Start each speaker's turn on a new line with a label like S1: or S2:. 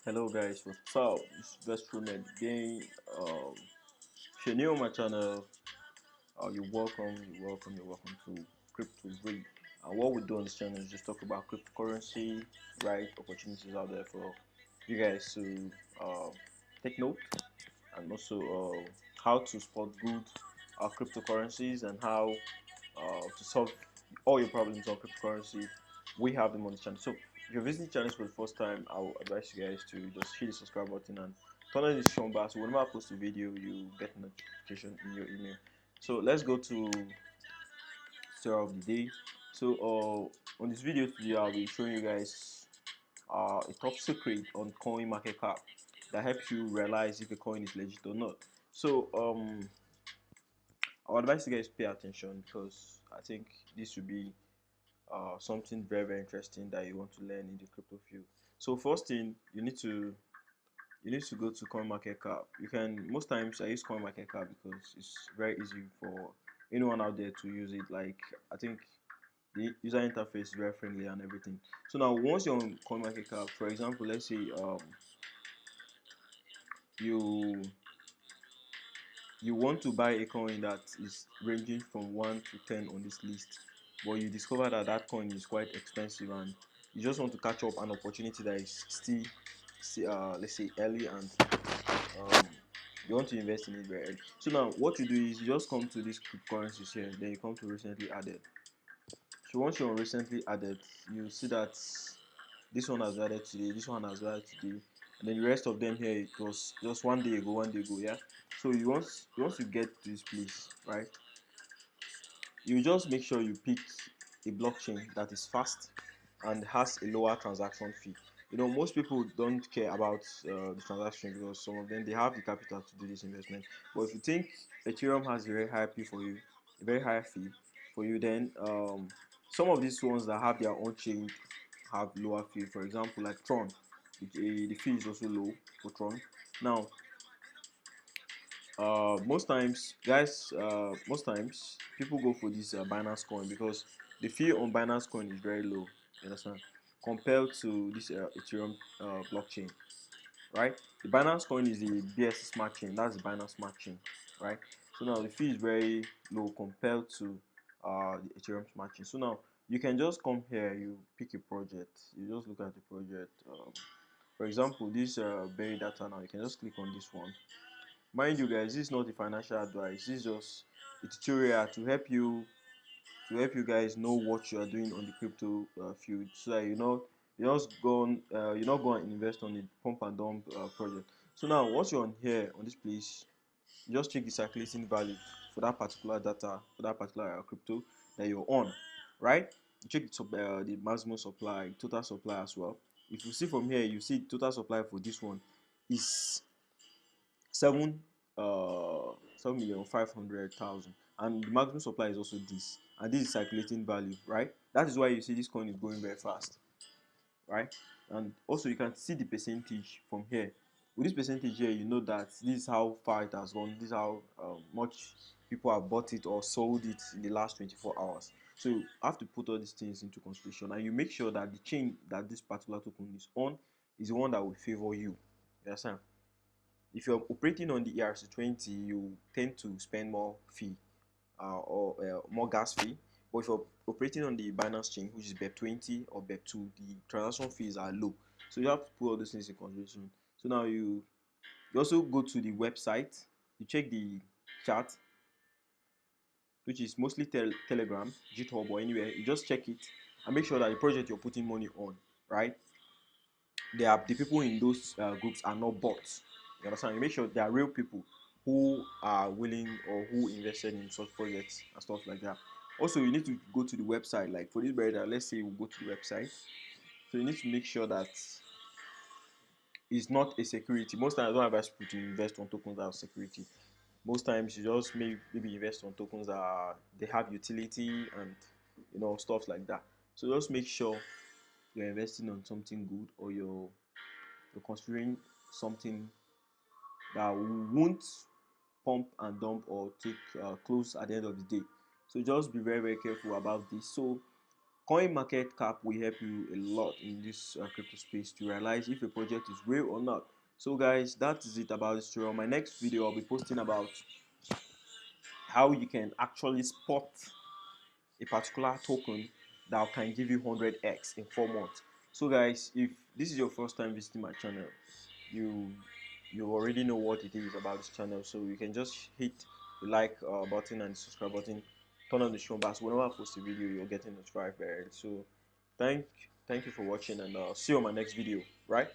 S1: Hello guys, what's up? This is Best Roommate again. If you're new on my channel, you're welcome to Crypto Break. And what we do on this channel is just talk about cryptocurrency, right? Opportunities out there for you guys to take note, and also how to spot good cryptocurrencies and how to solve all your problems on cryptocurrency. We have them on the channel. So if you're visiting channels for the first time, I will advise you guys to just hit the subscribe button and turn on the notification bell so whenever I post a video, you get a notification in your email. So let's go to story of the day. So on this video today, I'll be showing you guys a top secret on coin market cap that helps you realize if a coin is legit or not. So I would advise you guys pay attention because I think this will be something very interesting that you want to learn in the crypto field. So first thing you need to go to CoinMarketCap. You can most times I use CoinMarketCap because it's very easy for anyone out there to use it. Like I think the user interface is very friendly and everything. So now once you're on CoinMarketCap, for example, let's say you you want to buy a coin that is ranging from 1 to 10 on this list, but you discover that that coin is quite expensive and you just want to catch up an opportunity that is still let's say early, and um, you want to invest in it very early. So now what you do is you just come to these cryptocurrencies here, then you come to recently added. So once you're on recently added, you see that this one has added today, this one has added today, and then the rest of them here, it was just one day ago, yeah. So you want to get to this place, right? You just make sure you pick a blockchain that is fast and has a lower transaction fee. Most people don't care about the transaction because some of them they have the capital to do this investment. But if you think Ethereum has a very high fee for you, a very high fee for you, then some of these ones that have their own chain have lower fee. For example, like Tron, the fee is also low for Tron. Now, most times people go for this Binance coin because the fee on Binance coin is very low. You understand? Compared to this Ethereum blockchain, right? The Binance coin is the BSC smart chain. That's the Binance smart chain, right? So now the fee is very low compared to the Ethereum smart chain. So now you can just come here, you pick a project, you just look at the project. For example, this Berry data. Now you can just click on this one. Mind you guys, this is not a financial advice. This is just a tutorial to help you guys know what you are doing on the crypto field, so that you're not going to invest on a pump and dump project. So now once you're on here on this place, you just check the circulating value for that particular data, for that particular crypto that you're on, right? You check the maximum supply, total supply as well. If you see from here, you see total supply for this one is 7,500,000, and the maximum supply is also this, and this is circulating value, right? That is why you see this coin is going very fast, right? And also you can see the percentage from here. With this percentage here, you know that this is how far it has gone, this is how much people have bought it or sold it in the last 24 hours. So you have to put all these things into consideration, and you make sure that the chain that this particular token is on is the one that will favor you. You understand? If you're operating on the ERC20, you tend to spend more fee or more gas fee. But if you're operating on the Binance chain, which is BEP20 or BEP2, the transaction fees are low. So you have to put all those things in consideration. So now you also go to the website, you check the chat, which is mostly Telegram, GitHub, or anywhere. You just check it and make sure that the project you're putting money on, right? The people in those groups are not bots. You understand? You make sure they are real people who are willing or who invested in such projects and stuff like that. Also, you need to go to the website. Like for this brother, let's say we go to the website. So you need to make sure that it's not a security. Most times, I don't advise people to invest on tokens that are security. Most times, you just maybe invest on tokens that they have utility and stuff like that. So just make sure you're investing on something good, or you're considering something that won't pump and dump or take close at the end of the day. So just be very careful about this. So Coin market cap will help you a lot in this crypto space to realize if a project is real or not. So guys, that is it about this tutorial. My next video I'll be posting about how you can actually spot a particular token that can give you 100x in 4 months. So guys, if this is your first time visiting my channel, you already know what it is about this channel, so you can just hit the like button and the subscribe button, turn on the show bell, so whenever I post a video you're getting notified very early. So thank you for watching, and see you on my next video, right?